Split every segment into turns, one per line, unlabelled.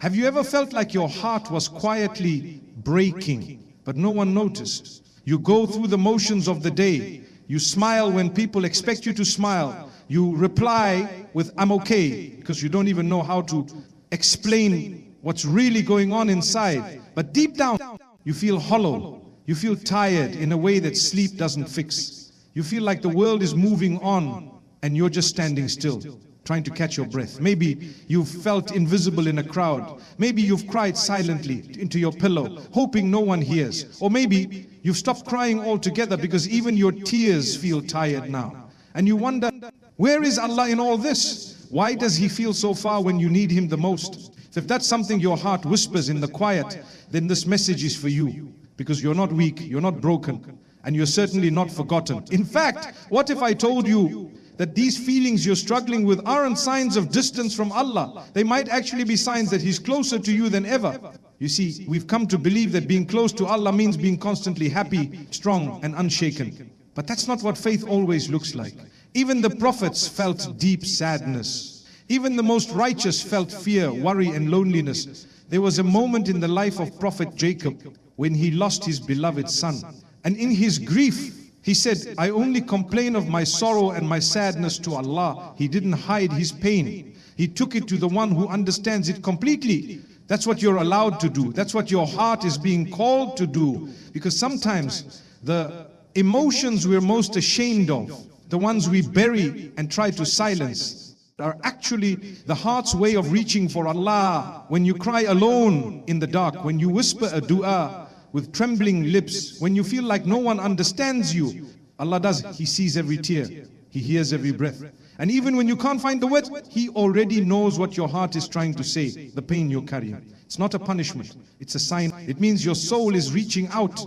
Have you ever felt like your heart was quietly breaking, but no one noticed? You go through the motions of the day. You smile when people expect you to smile. You reply with, "I'm okay," because you don't even know how to explain what's really going on inside. But deep down, you feel hollow. You feel tired in a way that sleep doesn't fix. You feel like the world is moving on and you're just standing still, trying to catch your breath. Maybe you've felt invisible in a crowd. Maybe you've cried silently into your pillow, hoping no one hears. Or maybe you've stopped crying altogether because even your tears feel tired now. And you wonder, where is Allah in all this? Why does He feel so far when you need Him the most? So if that's something your heart whispers in the quiet, then this message is for you. Because you're not weak, you're not broken, and you're certainly not forgotten. In fact, what if I told you that these feelings you're struggling with aren't signs of distance from Allah? They might actually be signs that He's closer to you than ever. You see, we've come to believe that being close to Allah means being constantly happy, strong, and unshaken. But that's not what faith always looks like. Even the prophets felt deep sadness. Even the most righteous felt fear, worry, and loneliness. There was a moment in the life of Prophet Jacob when he lost his beloved son. And in his grief, he said, "I only complain of my sorrow and my sadness to Allah." He didn't hide his pain. He took it to the one who understands it completely. That's what you're allowed to do. That's what your heart is being called to do. Because sometimes the emotions we're most ashamed of, the ones we bury and try to silence, are actually the heart's way of reaching for Allah. When you cry alone in the dark, when you whisper a dua with trembling lips, when you feel like no one understands you, Allah does. He sees every tear. He hears every breath. And even when you can't find the words, He already knows what your heart is trying to say, the pain you're carrying. It's not a punishment. It's a sign. It means your soul is reaching out.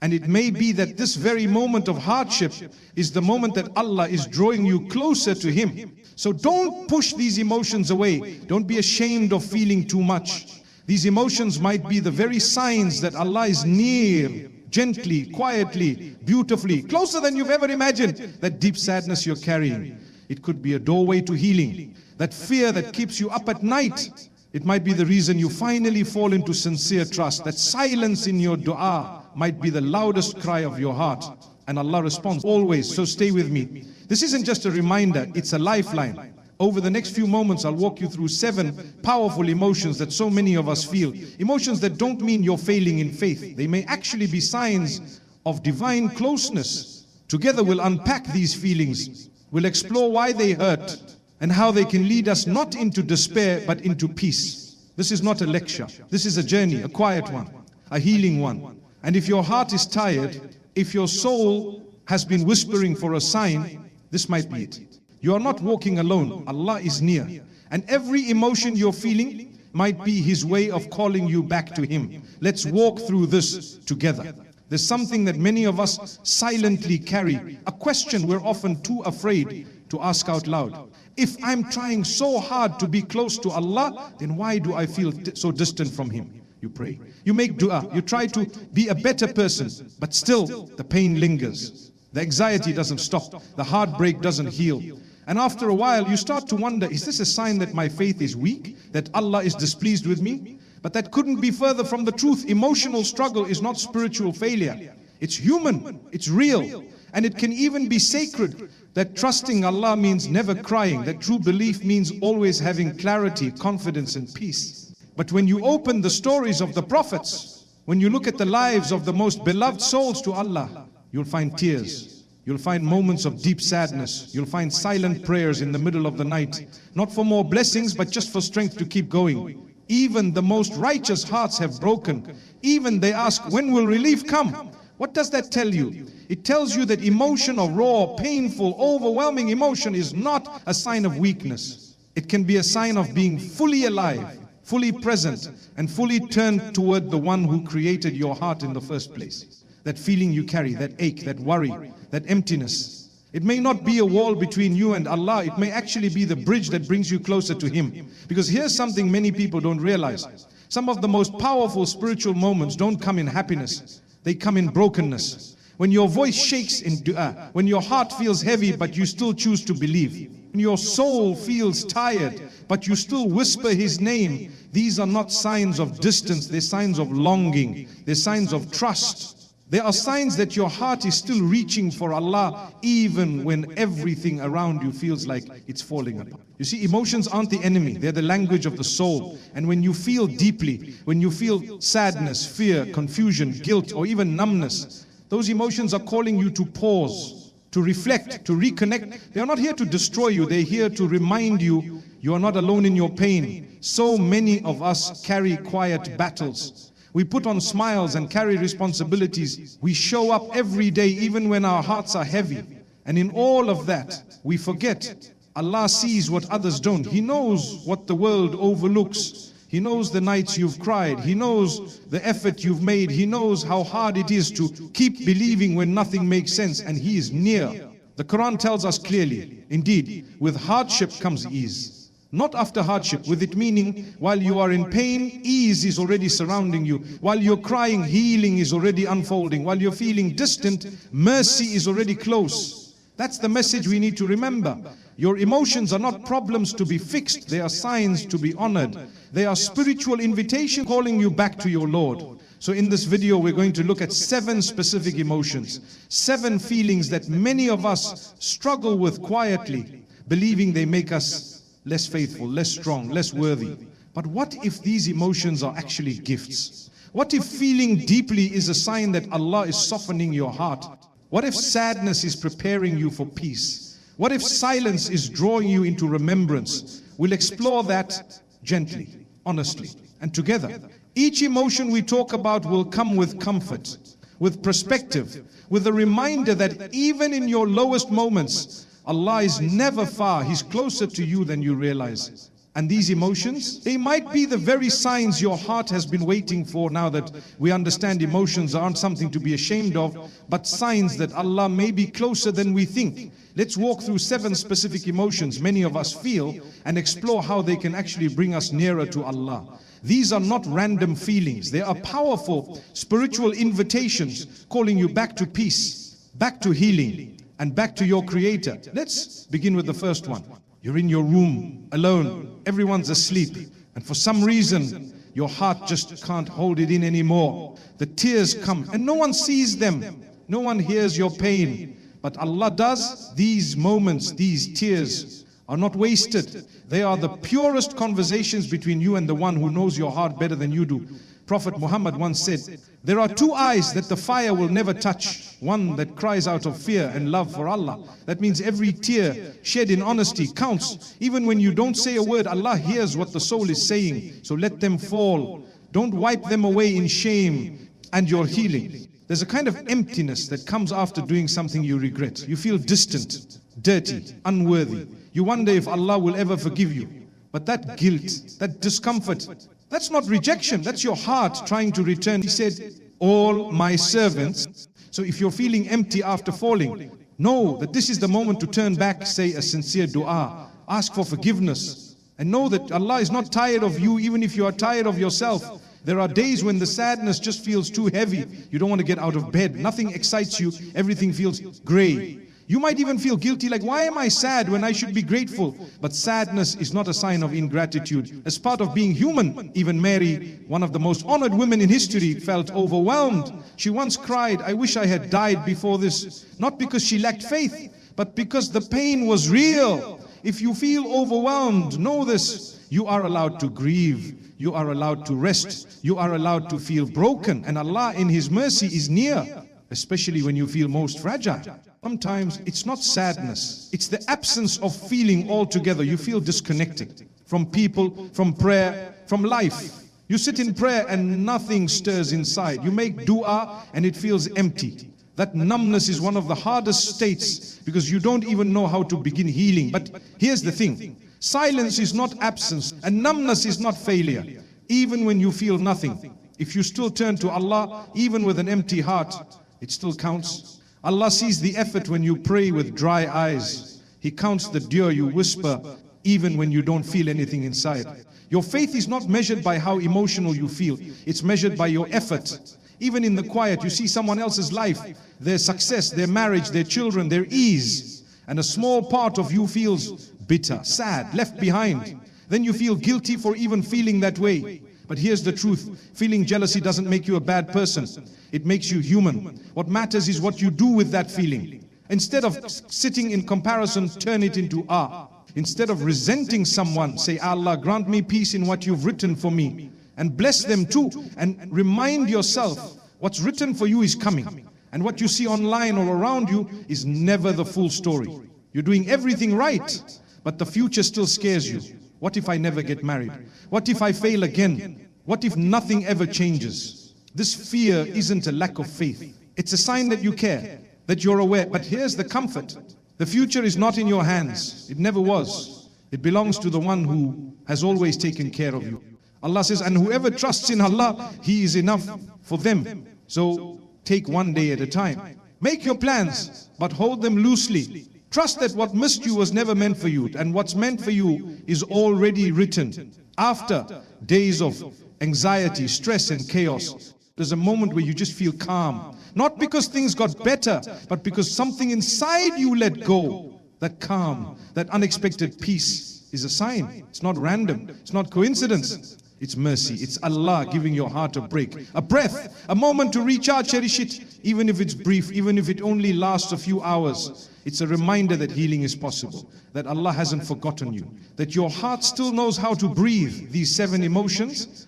And it may be that this very moment of hardship is the moment that Allah is drawing you closer to Him. So don't push these emotions away. Don't be ashamed of feeling too much. These emotions might be the very signs that Allah is near, gently, quietly, beautifully, closer than you've ever imagined. That deep sadness you're carrying, it could be a doorway to healing. That fear that keeps you up at night, it might be the reason you finally fall into sincere trust. That silence in your dua might be the loudest cry of your heart. And Allah responds always. So stay with me. This isn't just a reminder, it's a lifeline. Over the next few moments, I'll walk you through 7 powerful emotions that so many of us feel. Emotions that don't mean you're failing in faith. They may actually be signs of divine closeness. Together we'll unpack these feelings. We'll explore why they hurt and how they can lead us not into despair but into peace. This is not a lecture. This is a journey, a quiet one, a healing one. And if your heart is tired, if your soul has been whispering for a sign, this might be it. You are not walking alone. Allah is near. And every emotion you're feeling might be His way of calling you back to Him. Let's walk through this together. There's something that many of us silently carry, a question we're often too afraid to ask out loud. If I'm trying so hard to be close to Allah, then why do I feel so distant from Him? You pray, you make dua, you try to be a better person, but still the pain lingers. The anxiety doesn't stop, the heartbreak doesn't heal. And after a while you start to wonder, is this a sign that my faith is weak? That Allah is displeased with me? But that couldn't be further from the truth. Emotional struggle is not spiritual failure. It's human, it's real, and it can even be sacred. That trusting Allah means never crying. That true belief means always having clarity, confidence, and peace. But when you open the stories of the prophets, when you look at the lives of the most beloved souls to Allah, you'll find tears. You'll find moments of deep sadness. You'll find silent prayers in the middle of the night. Not for more blessings, but just for strength to keep going. Even the most righteous hearts have broken. Even they ask, when will relief come? What does that tell you? It tells you that emotion or raw, painful, overwhelming emotion is not a sign of weakness. It can be a sign of being fully alive, fully present, and fully turned toward the one who created your heart in the first place. That feeling you carry, that ache, that worry, that emptiness. It may not be a wall between you and Allah. It may actually be the bridge that brings you closer to Him. Because here's something many people don't realize. Some of the most powerful spiritual moments don't come in happiness. They come in brokenness. When your voice shakes in dua, when your heart feels heavy but you still choose to believe, when your soul feels tired but you still whisper His name, these are not signs of distance, they're signs of longing, they're signs of trust. There are signs that your heart is still reaching for Allah even when everything around you feels like it's falling apart. You see, emotions aren't the enemy, they're the language of the soul. And when you feel deeply, when you feel sadness, fear, confusion, guilt, or even numbness, those emotions are calling you to pause, to reflect, to reconnect. They are not here to destroy you, they're here to remind you you are not alone in your pain. So many of us carry quiet battles. We put on smiles and carry responsibilities. We show up every day even when our hearts are heavy. And in all of that, we forget Allah sees what others don't. He knows what the world overlooks. He knows the nights you've cried. He knows the effort you've made. He knows how hard it is to keep believing when nothing makes sense. And He is near. The Quran tells us clearly, indeed, with hardship comes ease. Not after hardship, with it meaning while you are in pain, ease is already surrounding you. While you're crying, healing is already unfolding. While you're feeling distant, mercy is already close. That's the message we need to remember. Your emotions are not problems to be fixed, they are signs to be honored. They are spiritual invitation calling you back to your Lord. So in this video we're going to look at 7 specific emotions, 7 feelings that many of us struggle with quietly, believing they make us less faithful, less strong, less worthy. But what if these emotions are actually gifts? What if feeling deeply is a sign that Allah is softening your heart? What if sadness is preparing you for peace? What if silence is drawing you into remembrance? We'll explore that gently, honestly, and together. Each emotion we talk about will come with comfort, with perspective, with a reminder that even in your lowest moments, Allah is never far. He's closer to you than you realize. And these emotions, they might be the very signs your heart has been waiting for. Now that we understand emotions aren't something to be ashamed of, but signs that Allah may be closer than we think. Let's walk through 7 specific emotions many of us feel and explore how they can actually bring us nearer to Allah. These are not random feelings. They are powerful spiritual invitations calling you back to peace, back to healing, and back to your Creator. Let's begin with the first one. You're in your room, alone, everyone's asleep, and for some reason, your heart just can't hold it in anymore. The tears come, and no one sees them. No one hears your pain. But Allah does. These moments, these tears are not wasted. They are the purest conversations between you and the one who knows your heart better than you do. Prophet Muhammad once said, there are 2 eyes that the fire will never touch. One that cries out of fear and love for Allah. That means every tear shed in honesty counts. Even when you don't say a word, Allah hears what the soul is saying. So let them fall. Don't wipe them away in shame and your healing. There's a kind of emptiness that comes after doing something you regret. You feel distant, dirty, unworthy. You wonder if Allah will ever forgive you. But that guilt, that discomfort, that's not rejection, that's your heart trying to return. He said, all my servants. So if you're feeling empty after falling, know that this is the moment to turn back, say a sincere dua, ask for forgiveness, and know that Allah is not tired of you even if you are tired of yourself. There are days when the sadness just feels too heavy. You don't want to get out of bed. Nothing excites you. Everything feels gray. You might even feel guilty, like, why am I sad when I should be grateful? But sadness is not a sign of ingratitude. As part of being human, even Mary, one of the most honored women in history, felt overwhelmed. She once cried, I wish I had died before this. Not because she lacked faith, but because the pain was real. If you feel overwhelmed, know this. You are allowed to grieve. You are allowed to rest. You are allowed to feel broken. And Allah in His mercy is near, especially when you feel most fragile. Sometimes it's not sadness, it's the absence of feeling altogether. You feel disconnected from people, from prayer, from life. You sit in prayer and nothing stirs inside. You make dua and it feels empty. That numbness is one of the hardest states because you don't even know how to begin healing. But here's the thing, silence is not absence and numbness is not failure. Even when you feel nothing, if you still turn to Allah, even with an empty heart, it still counts. Allah sees the effort when you pray with dry eyes. He counts the dua you whisper even when you don't feel anything inside. Your faith is not measured by how emotional you feel. It's measured by your effort. Even in the quiet, you see someone else's life, their success, their marriage, their children, their ease. And a small part of you feels bitter, sad, left behind. Then you feel guilty for even feeling that way. But here's the truth. Feeling jealousy doesn't make you a bad person. It makes you human. What matters is what you do with that feeling. Instead of sitting in comparison, turn it into awe. Instead of resenting someone, say, Allah, grant me peace in what you've written for me. And bless them too. And remind yourself, what's written for you is coming. And what you see online or around you is never the full story. You're doing everything right, but the future still scares you. What if I never get married? What if I fail again? What if nothing ever changes? This fear isn't a lack of faith. It's a sign that you care, that you're aware. But here's the comfort. The future is not in your hands. It never was. It belongs to the one who has always taken care of you. Allah says, and whoever trusts in Allah, He is enough for them. So take one day at a time. Make your plans, but hold them loosely. Trust that what missed you was never meant for you, and what's meant for you is already written. After days of anxiety, stress and chaos, there's a moment where you just feel calm. Not because things got better, but because something inside you let go. That calm, that unexpected peace is a sign. It's not random. It's not coincidence. It's mercy. It's Allah giving your heart a break, a breath, a moment to recharge. Cherish it, even if it's brief, even if it only lasts a few hours. It's a reminder that healing is possible, that Allah hasn't forgotten you, that your heart still knows how to breathe these 7 emotions.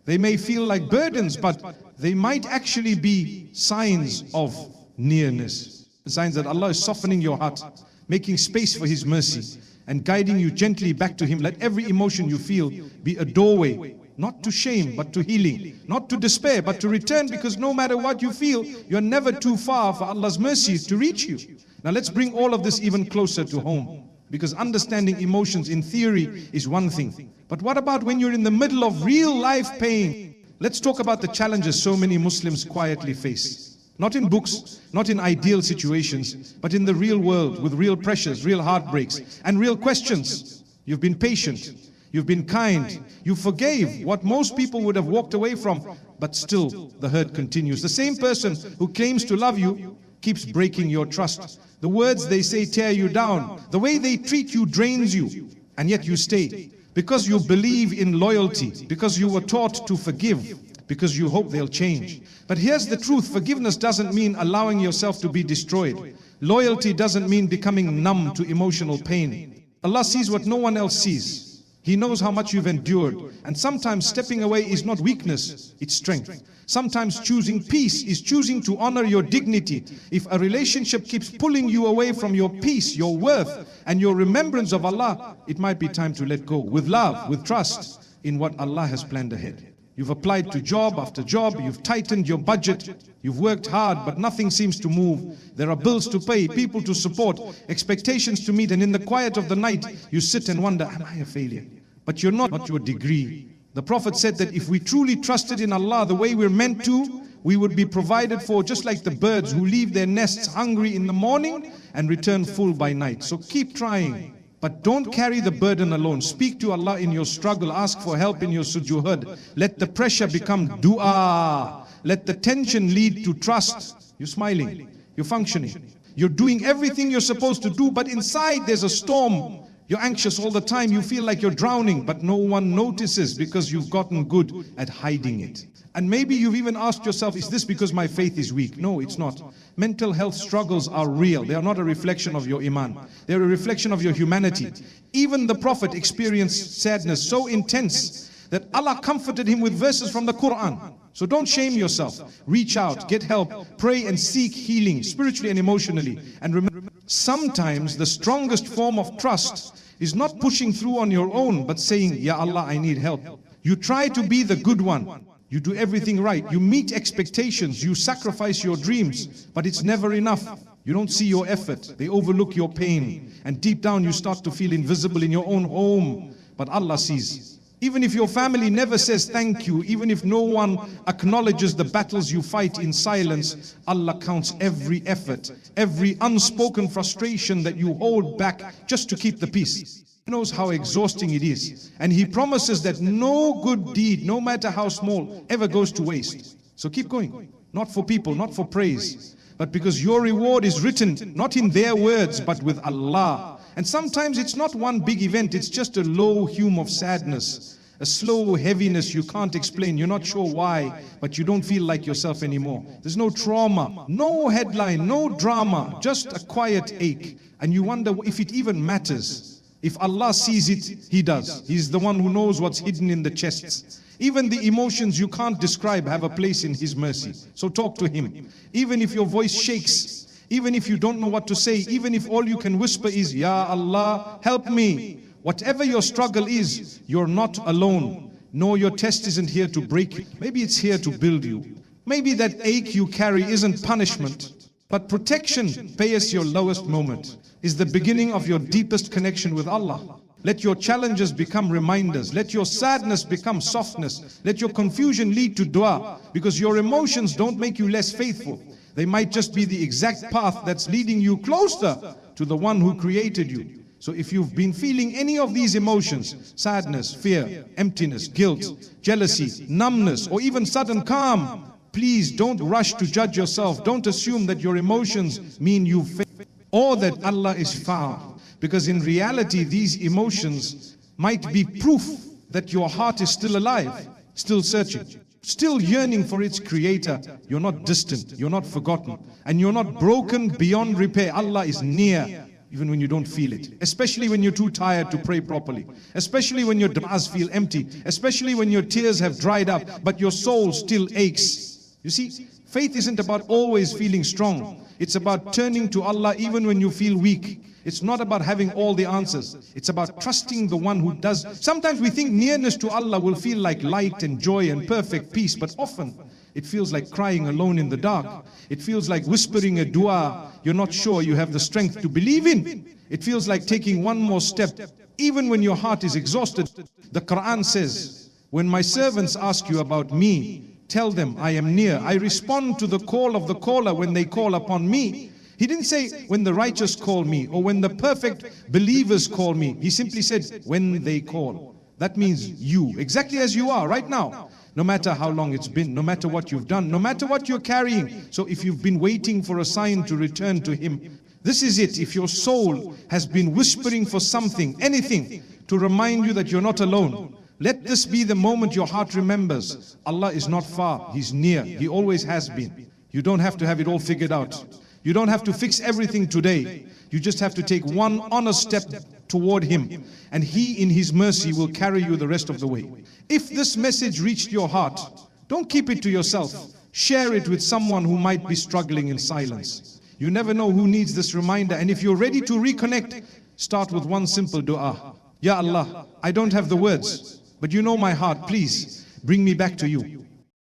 They may feel like burdens, but they might actually be signs of nearness. Signs that Allah is softening your heart, making space for His mercy, and guiding you gently back to Him. Let every emotion you feel be a doorway, not to shame, but to healing, not to despair, but to return, because no matter what you feel, you're never too far for Allah's mercy to reach you. Now let's bring all of this even closer to home, because understanding emotions in theory is one thing. But what about when you're in the middle of real life pain? Let's talk about the challenges so many Muslims quietly face. Not in books, not in ideal situations, but in the real world, with real pressures, real heartbreaks, and real questions. You've been patient, you've been kind, you forgave what most people would have walked away from, but still the hurt continues. The same person who claims to love you keeps breaking your trust. The words they say tear you down. The way they treat you drains you, and yet you stay. Because you believe in loyalty, because you were taught to forgive, because you hope they'll change. But here's the truth, forgiveness doesn't mean allowing yourself to be destroyed. Loyalty doesn't mean becoming numb to emotional pain. Allah sees what no one else sees. He knows how much you've endured. And sometimes stepping away is not weakness, it's strength. Sometimes choosing peace is choosing to honor your dignity. If a relationship keeps pulling you away from your peace, your worth, and your remembrance of Allah, it might be time to let go, with love, with trust in what Allah has planned ahead. You've applied to job after job, you've tightened your budget, you've worked hard, but nothing seems to move. There are bills to pay, people to support, expectations to meet, and in the quiet of the night, you sit and wonder, am I a failure? But you're not your degree. The Prophet said that if we truly trusted in Allah the way we're meant to, we would be provided for just like the birds who leave their nests hungry in the morning and return full by night. So keep trying. But don't carry the burden alone. Speak to Allah in your struggle. Ask for help in your sujood. Let the pressure become dua. Let the tension lead to trust. You're smiling. You're functioning. You're doing everything you're supposed to do, but inside there's a storm. You're anxious all the time. You feel like you're drowning, but no one notices because you've gotten good at hiding it. And maybe you've even asked yourself, is this because my faith is weak? No, it's not. Mental health struggles are real. They are not a reflection of your Iman. They're a reflection of your humanity. Even the Prophet experienced sadness so intense that Allah comforted him with verses from the Quran. So don't shame yourself. Reach out, get help, pray and seek healing spiritually and emotionally. And remember, sometimes the strongest form of trust is not pushing through on your own, but saying, Ya Allah, I need help. You try to be the good one. You do everything right. You meet expectations. You sacrifice your dreams. But it's never enough. You don't see your effort. They overlook your pain. And deep down you start to feel invisible in your own home. But Allah sees. Even if your family never says thank you, even if no one acknowledges the battles you fight in silence, Allah counts every effort, every unspoken frustration that you hold back just to keep the peace. He knows how exhausting it is. And He promises that no good deed, no matter how small, ever goes to waste. So keep going. Not for people, not for praise, but because your reward is written not in their words but with Allah. And sometimes it's not one big event, it's just a low hum of sadness, a slow heaviness you can't explain, you're not sure why, but you don't feel like yourself anymore. There's no trauma, no headline, no drama, just a quiet ache. And you wonder if it even matters. If Allah sees it, He does. He's the one who knows what's hidden in the chests. Even the emotions you can't describe have a place in His mercy. So talk to Him. Even if your voice shakes, even if you don't know what to say, even if all you can whisper is, Ya Allah, help me. Whatever your struggle is, you're not alone. No, your test isn't here to break you. Maybe it's here to build you. Maybe that ache you carry isn't punishment, but protection. Pay us your lowest moment is the beginning of your deepest connection with Allah. Let your challenges become reminders. Let your sadness become softness. Let your confusion lead to dua, because your emotions don't make you less faithful. They might just be the exact path that's leading you closer to the one who created you. So if you've been feeling any of these emotions, sadness, fear, emptiness, guilt, jealousy, numbness, or even sudden calm, please don't rush to judge yourself. Don't assume that your emotions mean you've failed or that Allah is far. Because in reality, these emotions might be proof that your heart is still alive, still searching, still yearning for its creator. You're not distant, you're not forgotten, and you're not broken beyond repair. Allah is near, even when you don't feel it. Especially when you're too tired to pray properly. Especially when your du'as feel empty. Especially when your tears have dried up, but your soul still aches. You see, faith isn't about always feeling strong. It's about turning to Allah even when you feel weak. It's not about having all the answers. It's about trusting the one who does. Sometimes we think nearness to Allah will feel like light and joy and perfect peace, but often it feels like crying alone in the dark. It feels like whispering a dua you're not sure you have the strength to believe in. It feels like taking one more step, even when your heart is exhausted. The Quran says, when my servants ask you about me, tell them I am near. I respond to the call of the caller when they call upon me. He didn't say when the righteous call me or when the perfect believers call me. He simply said when they call. That means you, exactly as you are right now. No matter how long it's been, no matter what you've done, no matter what you're carrying. So if you've been waiting for a sign to return to Him, this is it. If your soul has been whispering for something, anything, to remind you that you're not alone, let this be the moment your heart remembers. Allah is not far, He's near. He always has been. You don't have to have it all figured out. You don't have to fix everything today. You just have to take one honest step toward Him, and He in His mercy will carry you the rest of the way. If this message reached your heart, don't keep it to yourself. Share it with someone who might be struggling in silence. You never know who needs this reminder, and if you're ready to reconnect, start with one simple dua. Ya Allah, I don't have the words, but you know my heart. Please bring me back to you.